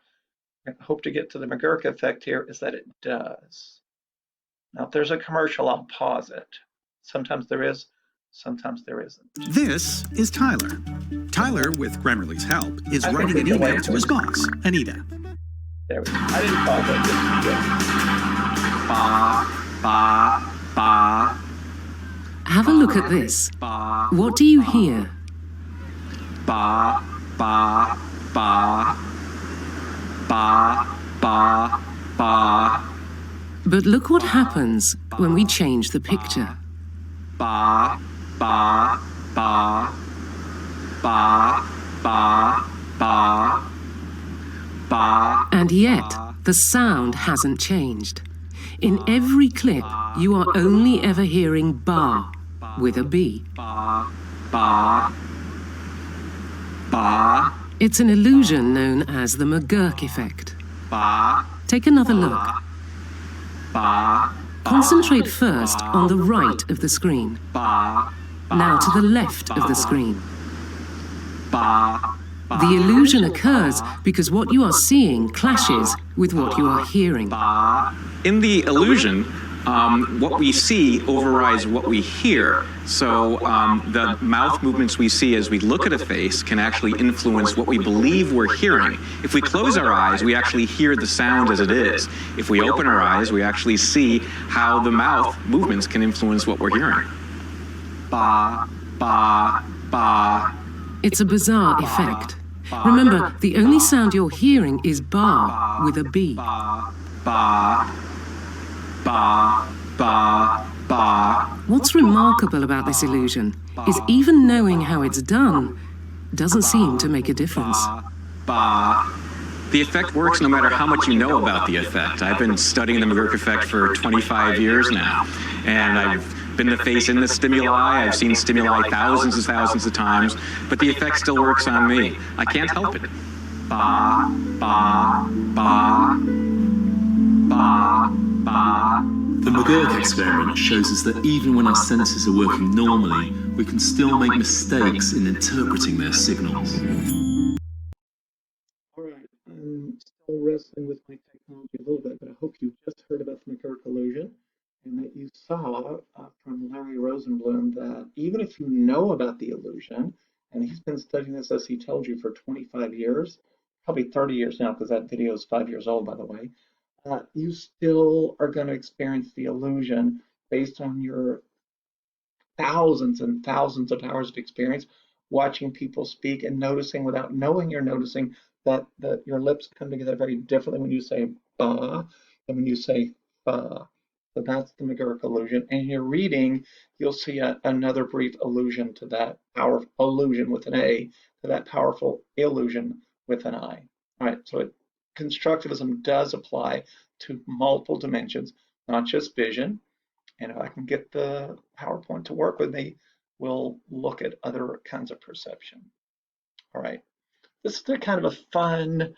I hope to get to the McGurk effect here, is that it does. Now, if there's a commercial, I'll pause it. Sometimes there is, sometimes there isn't. This is Tyler. Tyler, with Grammarly's help, is writing an email to his boss, Anita. There we go. I didn't pause it. Ba, ba, ba. Have a look at this. What do you hear? Ba, ba, ba. Ba, ba, ba. But look what happens when we change the picture. Ba, ba, ba. Ba, ba, ba. Ba. And yet, the sound hasn't changed. In every clip, you are only ever hearing ba with a B. Ba, ba, ba. It's an illusion known as the McGurk effect. Ba. Take another look. Ba. Concentrate first on the right of the screen. Ba. Now to the left of the screen. Ba. The illusion occurs because what you are seeing clashes with what you are hearing. In the illusion, what we see overrides what we hear. So the mouth movements we see as we look at a face can actually influence what we believe we're hearing. If we close our eyes, we actually hear the sound as it is. If we open our eyes, we actually see how the mouth movements can influence what we're hearing. Ba, ba, ba. It's a bizarre effect. Remember, the only sound you're hearing is ba with a B. Ba, ba, ba, ba, ba. What's remarkable about this illusion is even knowing how it's done doesn't seem to make a difference. Ba. The effect works no matter how much you know about the effect. I've been studying the McGurk effect for 25 years now, and I've been the face in the stimuli. I've seen stimuli thousands and thousands of times, but the effect still works on me. I can't help it. Ba, ba, ba, ba, ba. The McGurk experiment shows us that even when our senses are working normally, we can still make mistakes in interpreting their signals. All right, I'm still wrestling with my technology a little bit, but I hope you just heard about the McGurk illusion and that you saw from Larry Rosenblum that even if you know about the illusion, and he's been studying this, as he told you, for 25 years, probably 30 years now, because that video is 5 years old, by the way, you still are going to experience the illusion based on your thousands and thousands of hours of experience watching people speak and noticing without knowing you're noticing that your lips come together very differently when you say ba than when you say fa. So that's the McGurk illusion. And in your reading, you'll see another brief allusion to that powerful illusion with an A, to that powerful illusion with an I. All right, so constructivism does apply to multiple dimensions, not just vision. And if I can get the PowerPoint to work with me, we'll look at other kinds of perception. All right, this is a kind of a fun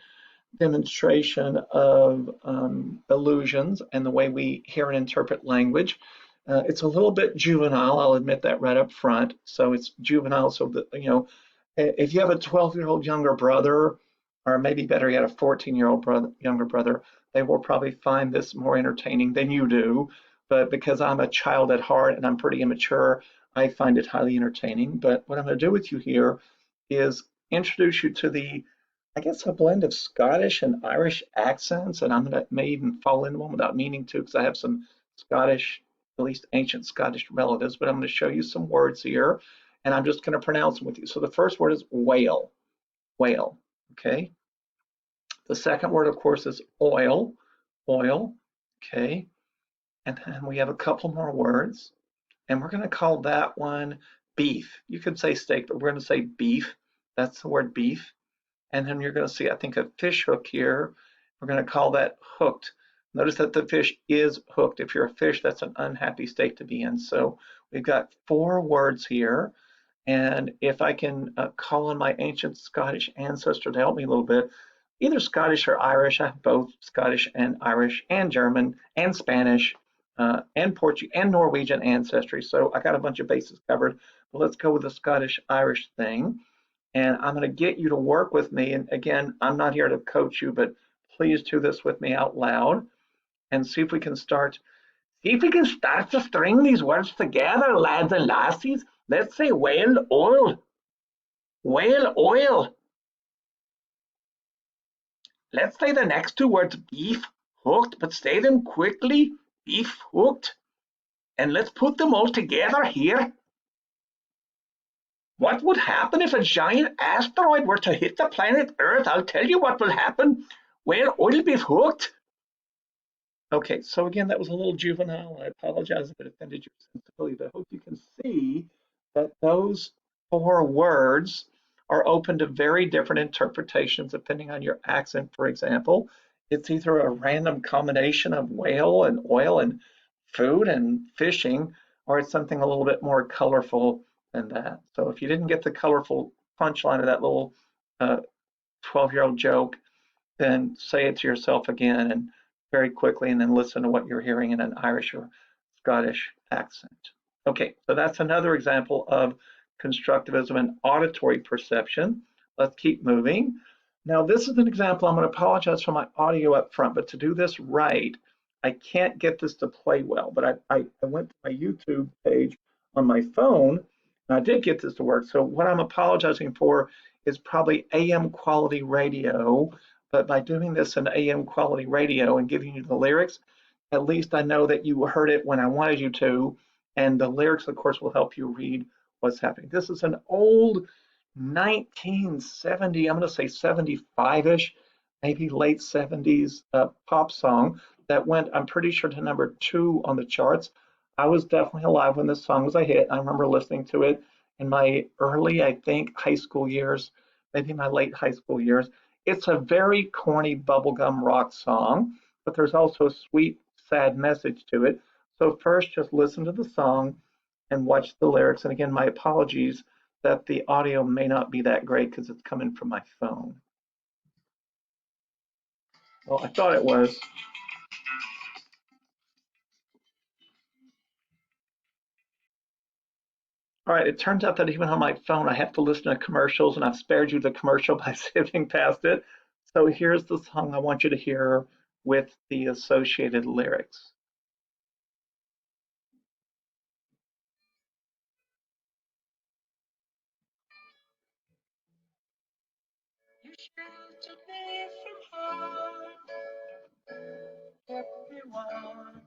demonstration of illusions and the way we hear and interpret language. It's a little bit juvenile, I'll admit that right up front. So it's juvenile, so that, you know, if you have a 12-year-old younger brother, or maybe better yet, a 14-year-old younger brother, they will probably find this more entertaining than you do. But because I'm a child at heart and I'm pretty immature, I find it highly entertaining. But what I'm going to do with you here is introduce you to I guess, a blend of Scottish and Irish accents, and I'm going to may even fall into one without meaning to, because I have some Scottish, at least ancient Scottish relatives. But I'm going to show you some words here, and I'm just going to pronounce them with you. So the first word is whale, whale. Okay. The second word, of course, is oil, oil. Okay. And then we have a couple more words, and we're going to call that one beef. You could say steak, but we're going to say beef. That's the word beef. And then you're going to see, I think, a fish hook here. We're going to call that hooked. Notice that the fish is hooked. If you're a fish, that's an unhappy state to be in. So we've got 4 words here, And if I can call on my ancient Scottish ancestor to help me a little bit, either Scottish or Irish, I have both Scottish and Irish and German and Spanish and Portuguese and Norwegian ancestry. So I got a bunch of bases covered. But let's go with the Scottish Irish thing. And I'm going to get you to work with me. And again, I'm not here to coach you, but please do this with me out loud and see if we can start. See if we can start to string these words together, lads and lassies. Let's say whale oil. Whale oil. Let's say the next two words, beef hooked, but say them quickly. Beef hooked. And let's put them all together here. What would happen if a giant asteroid were to hit the planet Earth? I'll tell you what will happen. Well, oil beef hooked. Okay, so again, that was a little juvenile. I apologize if it offended your sensibility, but I hope you can see that those four words are open to very different interpretations depending on your accent, for example. It's either a random combination of whale and oil and food and fishing, or it's something a little bit more colorful than that. So if you didn't get the colorful punchline of that little 12-year-old joke, then say it to yourself again and very quickly, and then listen to what you're hearing in an Irish or Scottish accent. Okay, so that's another example of constructivism and auditory perception. Let's keep moving. Now, this is an example. I'm going to apologize for my audio up front, but to do this right, I can't get this to play well. But I went to my YouTube page on my phone, and I did get this to work. So what I'm apologizing for is probably AM quality radio. But by doing this in AM quality radio and giving you the lyrics, at least I know that you heard it when I wanted you to. And the lyrics, of course, will help you read what's happening. This is an old 1970, I'm going to say 75-ish, maybe late 70s pop song that went, I'm pretty sure, to number 2 on the charts. I was definitely alive when this song was a hit. I remember listening to it in my early, I think, high school years, maybe my late high school years. It's a very corny bubblegum rock song, but there's also a sweet, sad message to it. So first, just listen to the song and watch the lyrics. And again, my apologies that the audio may not be that great because it's coming from my phone. Well, I thought it was. All right, it turns out that even on my phone, I have to listen to commercials, and I've spared you the commercial by zipping past it. So here's the song I want you to hear with the associated lyrics. You shelter me from harm, kept me warm,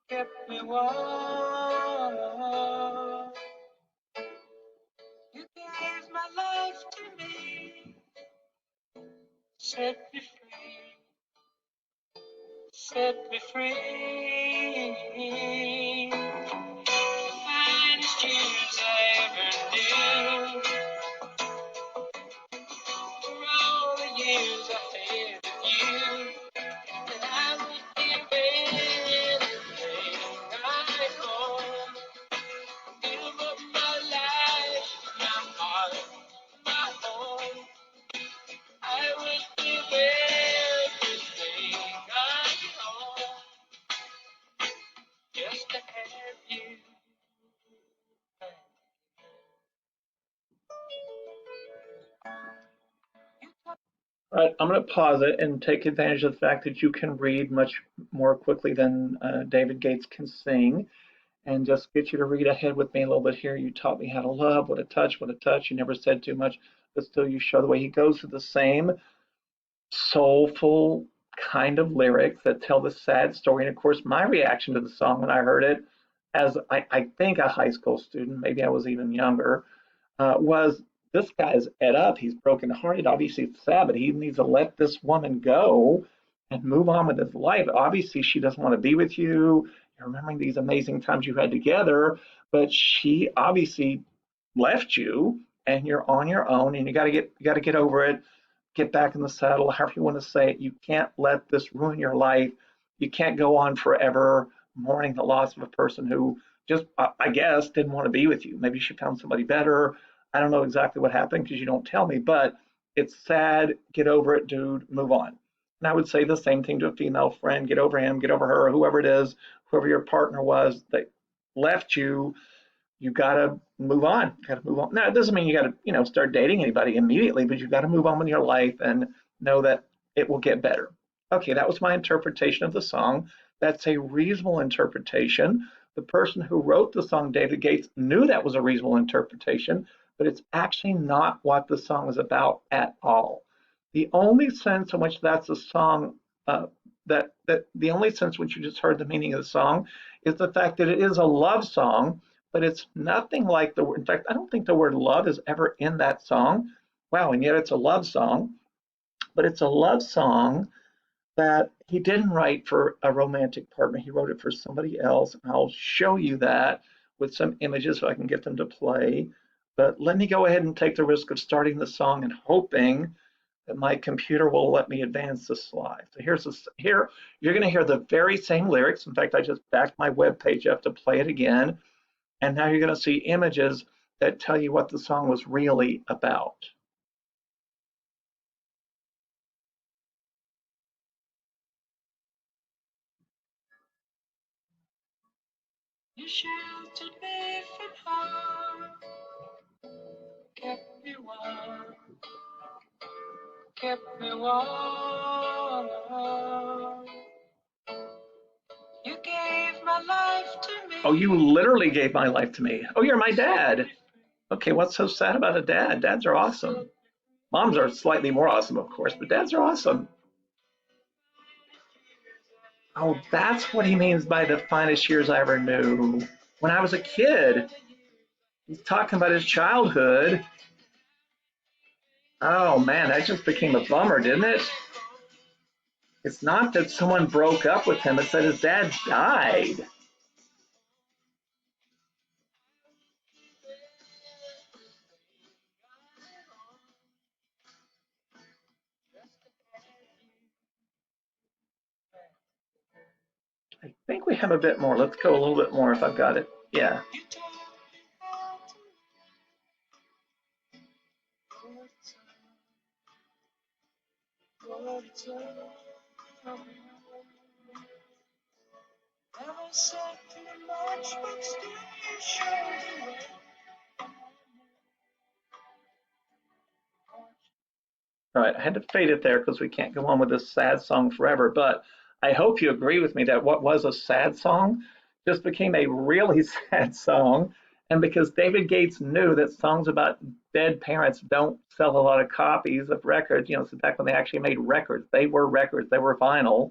kept me warm. You gave my life to me, set me free, set me free. The finest years I ever knew, for all the years I spent with you, and I would give anything I own, give up my life, my heart, my home. I would give everything I own just to have you. All right, I'm going to pause it and take advantage of the fact that you can read much more quickly than David Gates can sing, and just get you to read ahead with me a little bit here. You taught me how to love, what a touch, what a touch. You never said too much, but still you show the way. He goes through the same soulful kind of lyrics that tell the sad story. And of course, my reaction to the song when I heard it, as I think a high school student, maybe I was even younger, was this guy's ed up. He's brokenhearted. Obviously, it's sad, but he needs to let this woman go and move on with his life. Obviously, she doesn't want to be with you. You're remembering these amazing times you had together, but she obviously left you, and you're on your own, and you got to get over it. Get back in the saddle, however you want to say it. You can't let this ruin your life. You can't go on forever mourning the loss of a person who just, I guess, didn't want to be with you. Maybe she found somebody better. I don't know exactly what happened because you don't tell me, but it's sad. Get over it, dude. Move on. And I would say the same thing to a female friend. Get over him, get over her, whoever it is, whoever your partner was that left you. You got to move on. You got to move on. Now, it doesn't mean you got to, start dating anybody immediately, but you got to move on with your life and know that it will get better. Okay, that was my interpretation of the song. That's a reasonable interpretation. The person who wrote the song, David Gates, knew that was a reasonable interpretation, but it's actually not what the song is about at all. The only sense in which that's a song, the only sense in which you just heard the meaning of the song is the fact that it is a love song, but it's nothing like the word. In fact, I don't think the word love is ever in that song. Wow, and yet it's a love song, but it's a love song that he didn't write for a romantic partner. He wrote it for somebody else. I'll show you that with some images so I can get them to play. But let me go ahead and take the risk of starting the song and hoping that my computer will let me advance the slide. So here you're going to hear the very same lyrics. In fact, I just backed my web page up to play it again. And now you're going to see images that tell you what the song was really about. You sheltered me from harm, kept me warm, kept me warm. You gave my life to me. Oh, you literally gave my life to me. Oh, you're my dad. Okay, what's so sad about a dad? Dads are awesome. Moms are slightly more awesome, of course, but dads are awesome. Oh, that's what he means by the finest years I ever knew. When I was a kid, he's talking about his childhood. Oh man, that just became a bummer, didn't it? It's not that someone broke up with him, it's that his dad died. I think we have a bit more. Let's go a little bit more if I've got it. Yeah. All right, I had to fade it there because we can't go on with this sad song forever, but I hope you agree with me that what was a sad song just became a really sad song. And because David Gates knew that songs about dead parents don't sell a lot of copies of records, so back when they actually made records, they were vinyl.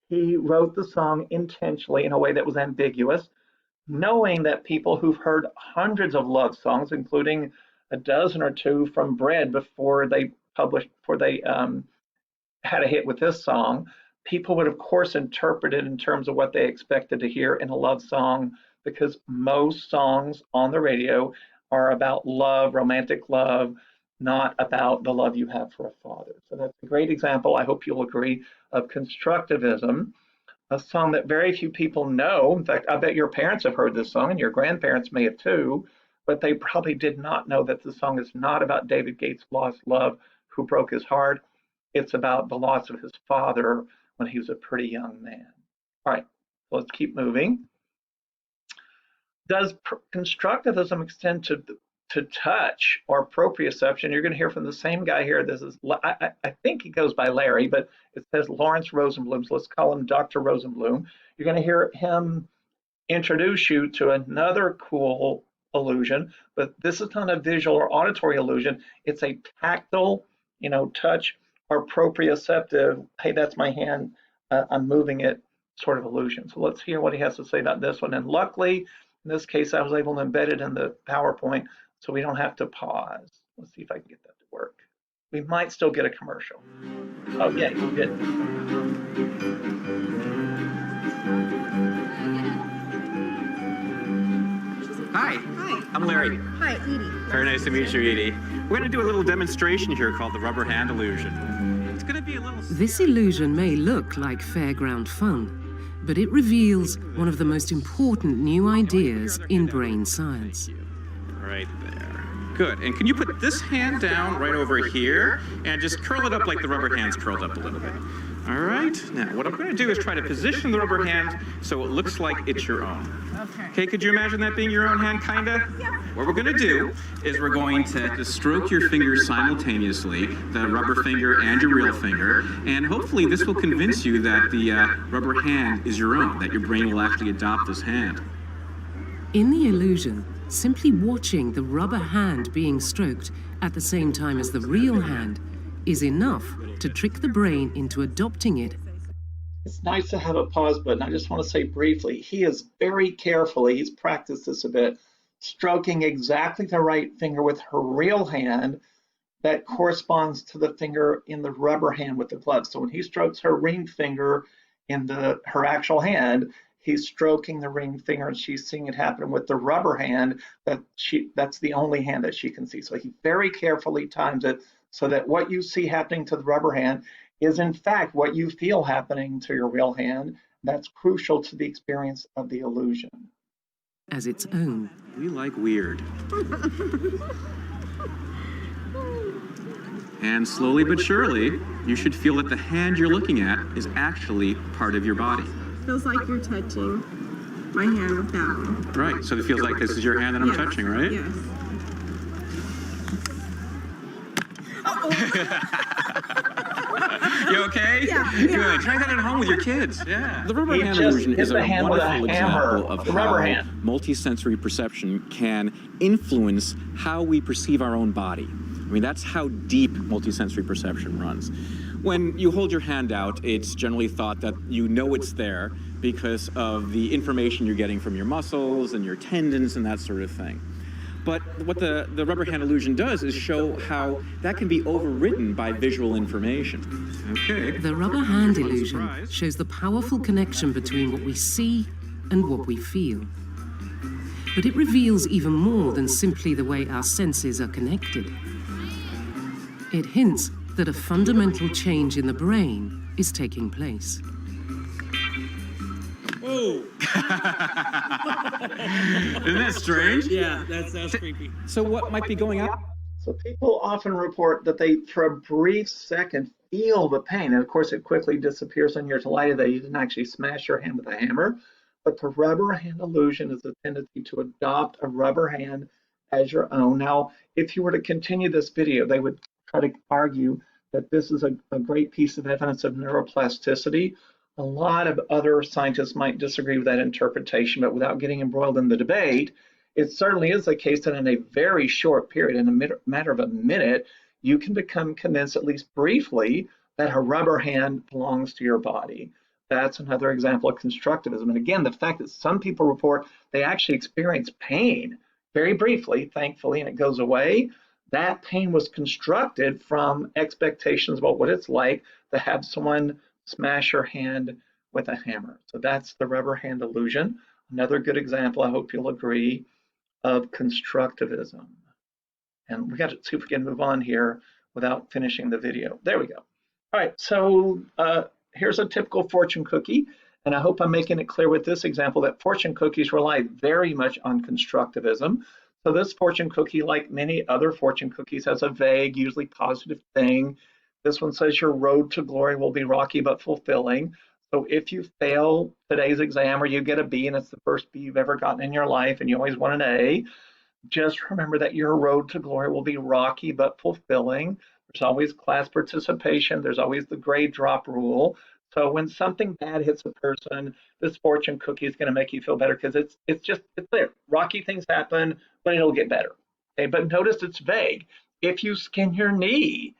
He wrote the song intentionally in a way that was ambiguous, knowing that people who've heard hundreds of love songs, including a dozen or two from Bread before they had a hit with this song, people would of course interpret it in terms of what they expected to hear in a love song, because most songs on the radio are about love, romantic love, not about the love you have for a father. So that's a great example, I hope you'll agree, of Constructivism, a song that very few people know. In fact, I bet your parents have heard this song and your grandparents may have too, but they probably did not know that the song is not about David Gates' lost love who broke his heart. It's about the loss of his father when he was a pretty young man. All right, so let's keep moving. Does Constructivism extend to touch or proprioception? You're going to hear from the same guy here. This is, I think he goes by Larry, but it says Lawrence Rosenblum, so let's call him Dr. Rosenblum. You're going to hear him introduce you to another cool illusion, but this is not a visual or auditory illusion. It's a tactile, touch or proprioceptive, hey, that's my hand, I'm moving it, sort of illusion. So let's hear what he has to say about this one. And luckily, in this case, I was able to embed it in the PowerPoint so we don't have to pause. Let's see if I can get that to work. We might still get a commercial. Oh yeah, you did. Hi. Hi. I'm Larry. Hi, Edie. Very nice to meet you, Edie. We're going to do a little demonstration here called the rubber hand illusion. It's going to be a little... This illusion may look like fairground fun, but it reveals one of the most important new ideas in brain science. Right there. Good. And can you put this hand down right over here and just curl it up like the rubber hand's curled up a little bit? All right. Now, what I'm going to do is try to position the rubber hand so it looks like it's your own. Okay, could you imagine that being your own hand, kind of? What we're going to do is we're going to stroke your fingers simultaneously, the rubber finger and your real finger, and hopefully this will convince you that the rubber hand is your own, that your brain will actually adopt this hand. In the illusion, simply watching the rubber hand being stroked at the same time as the real hand is enough to trick the brain into adopting it. It's nice to have a pause button. I just want to say briefly, he is very carefully, he's practiced this a bit, stroking exactly the right finger with her real hand that corresponds to the finger in the rubber hand with the glove. So when he strokes her ring finger in her actual hand, he's stroking the ring finger and she's seeing it happen with the rubber hand that's the only hand that she can see. So he very carefully times it so that what you see happening to the rubber hand is in fact what you feel happening to your real hand. That's crucial to the experience of the illusion. As its own. We like weird. And slowly but surely, you should feel that the hand you're looking at is actually part of your body. Feels like you're touching my hand with that one. Right, so it feels like this is your hand that I'm touching, right? Yes. You okay? Yeah. Good. Try that at home with your kids. Yeah. The rubber hand illusion is a wonderful example of how multisensory perception can influence how we perceive our own body. I mean, that's how deep multisensory perception runs. When you hold your hand out, it's generally thought that you know it's there because of the information you're getting from your muscles and your tendons and that sort of thing. But what the rubber hand illusion does is show how that can be overridden by visual information. Okay. The rubber hand illusion shows the powerful connection between what we see and what we feel. But it reveals even more than simply the way our senses are connected. It hints that a fundamental change in the brain is taking place. Whoa! Isn't that strange? Yeah, that's creepy. So what might be going on? So people often report that they, for a brief second, feel the pain. And of course, it quickly disappears and you're delighted that you didn't actually smash your hand with a hammer. But the rubber hand illusion is a tendency to adopt a rubber hand as your own. Now, if you were to continue this video, they would try to argue that this is a great piece of evidence of neuroplasticity. A lot of other scientists might disagree with that interpretation, but without getting embroiled in the debate, it certainly is the case that in a very short period, in a matter of a minute, you can become convinced, at least briefly, that a rubber hand belongs to your body. That's another example of constructivism. And again, the fact that some people report they actually experience pain very briefly, thankfully, and it goes away, that pain was constructed from expectations about what it's like to have someone smash your hand with a hammer. So that's the rubber hand illusion. Another good example, I hope you'll agree, of constructivism. And we got to see if we can move on here without finishing the video. There we go. All right, so here's a typical fortune cookie. And I hope I'm making it clear with this example that fortune cookies rely very much on constructivism. So this fortune cookie, like many other fortune cookies, has a vague, usually positive thing. This one says your road to glory will be rocky but fulfilling. So if you fail today's exam or you get a B and it's the first B you've ever gotten in your life and you always want an A, just remember that your road to glory will be rocky but fulfilling. There's always class participation. There's always the grade drop rule. So when something bad hits a person, this fortune cookie is going to make you feel better because it's there. Rocky things happen, but it'll get better. Okay, but notice it's vague. If you skin your knee,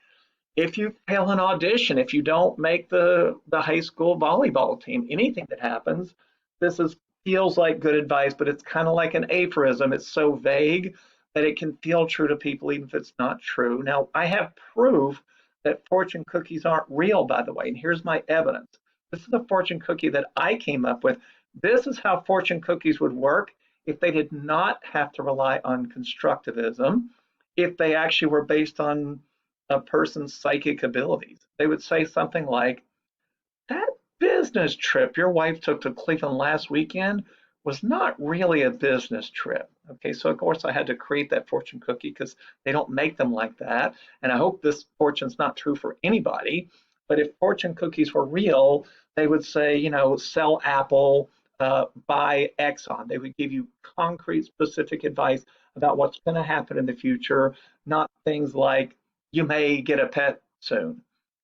if you fail an audition, if you don't make the high school volleyball team, anything that happens, feels like good advice, but it's kind of like an aphorism. It's so vague that it can feel true to people even if it's not true. Now, I have proof that fortune cookies aren't real, by the way, and here's my evidence. This is a fortune cookie that I came up with. This is how fortune cookies would work if they did not have to rely on constructivism, if they actually were based on a person's psychic abilities. They would say something like, that business trip your wife took to Cleveland last weekend was not really a business trip. Okay, so of course I had to create that fortune cookie because they don't make them like that. And I hope this fortune's not true for anybody. But if fortune cookies were real, they would say, you know, sell Apple, buy Exxon. They would give you concrete, specific advice about what's going to happen in the future, not things like you may get a pet soon.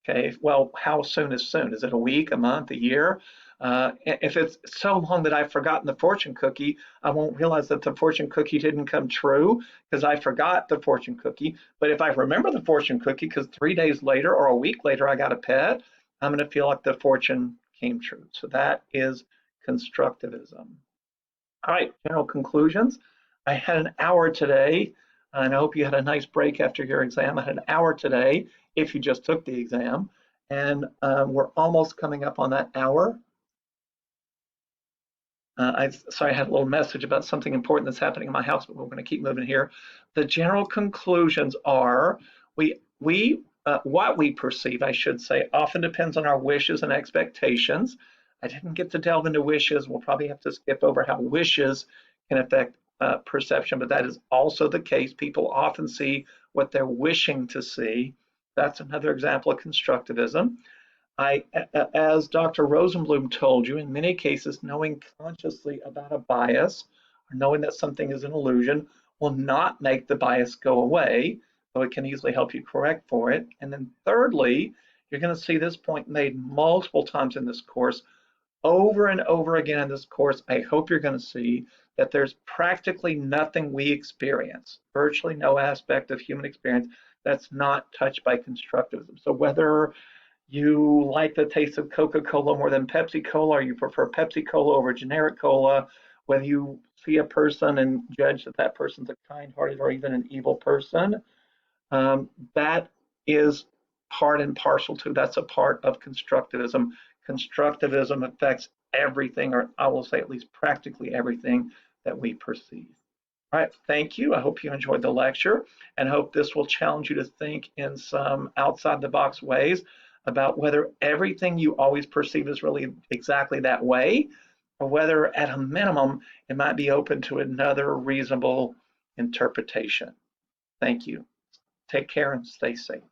Okay, well, how soon is soon? Is it a week, a month, a year? If it's so long that I've forgotten the fortune cookie, I won't realize that the fortune cookie didn't come true because I forgot the fortune cookie. But if I remember the fortune cookie because 3 days later or a week later I got a pet, I'm going to feel like the fortune came true. So that is constructivism. All right, general conclusions. I had an hour today, and I hope you had a nice break after your exam. I had an hour today if you just took the exam, and we're almost coming up on that hour. Sorry, I had a little message about something important that's happening in my house, but we're going to keep moving here. The general conclusions are what we perceive, I should say, often depends on our wishes and expectations. I didn't get to delve into wishes. We'll probably have to skip over how wishes can affect perception, but that is also the case. People often see what they're wishing to see. That's another example of constructivism. As Dr. Rosenblum told you, in many cases, knowing consciously about a bias or knowing that something is an illusion will not make the bias go away, though it can easily help you correct for it. And then thirdly, you're going to see this point made multiple times in this course, over and over again in this course. I hope you're going to see that there's practically nothing we experience, virtually no aspect of human experience that's not touched by constructivism. So whether you like the taste of Coca-Cola more than Pepsi-Cola, or you prefer Pepsi-Cola over generic cola, whether you see a person and judge that that person's a kind-hearted or even an evil person, that is part and parcel to, that's a part of constructivism. Constructivism affects everything, or I will say at least practically everything that we perceive. All right, thank you. I hope you enjoyed the lecture and hope this will challenge you to think in some outside the box ways about whether everything you always perceive is really exactly that way, or whether at a minimum it might be open to another reasonable interpretation. Thank you. Take care and stay safe.